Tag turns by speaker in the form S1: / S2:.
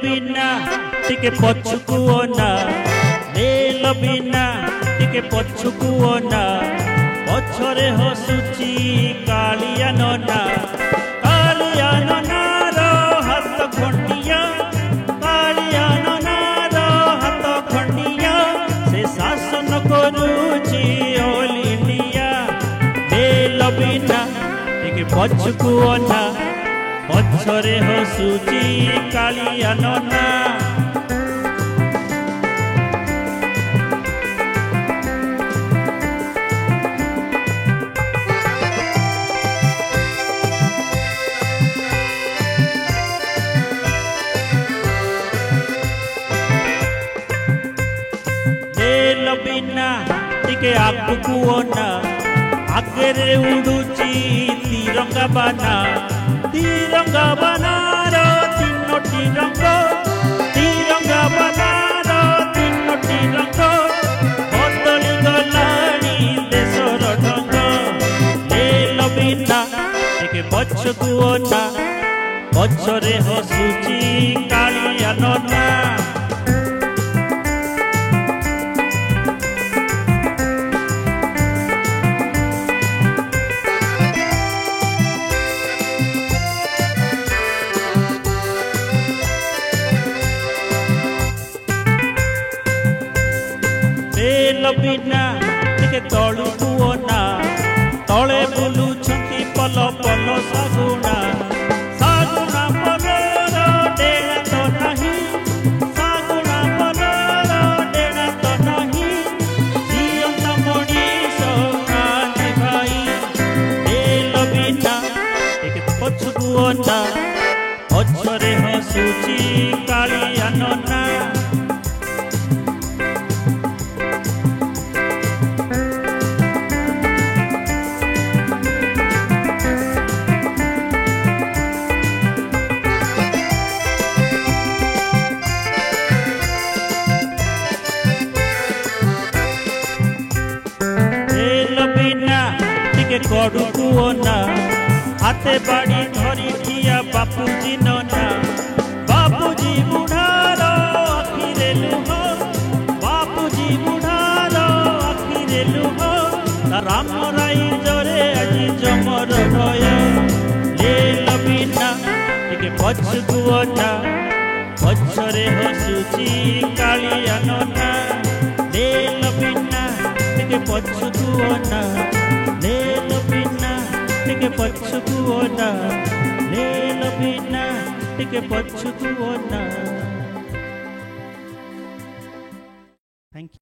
S1: बिना टिके पछुकु ना रेल बिना टिके पछुकु ना पछरे हसुची कालिया नना रो हाथ खंडिया कालिया नना रो हाथ खंडिया से शासन करुची ऑल इंडिया रेल बिना टिके पछुकु ना पछरे हसुची कालिया नना रेल बिना टिके आगकु ना आगे उड़ुची तिरंगा बाना रो तीनोटी रंग तिरंगा बाना रो तीनोटी रंग बदली गलानी देशर ढंग रेल बिना टिके पछकु ना पछरे हसुची कालिया नना रेल बिना टिके तलुकु ना तले बुलुछंती पल पल सागुना सागुना पलर डेणा तो नहीं सागुना पलर डेणा तो नहीं जीवंत मनीष कांदी भाई रेल बिना टिके पछुकु ना पछरे हसुची कालिया नना कड़ुकु ना हाथे बाड़ी धरी ठिया बापूजी नना बापूजी बुढ़ार आखिरे लुह बापूजी बुढ़ार आखिरे लुह राम राई जरे आज जमर भय रेल बिना टिके पछकु ना पछरे हसुची कालिया नना रेल बिना टिके पछकु ना रेल बिना टिके पछुकु ना रेल बिना टिके पछुकु ना। Thank you.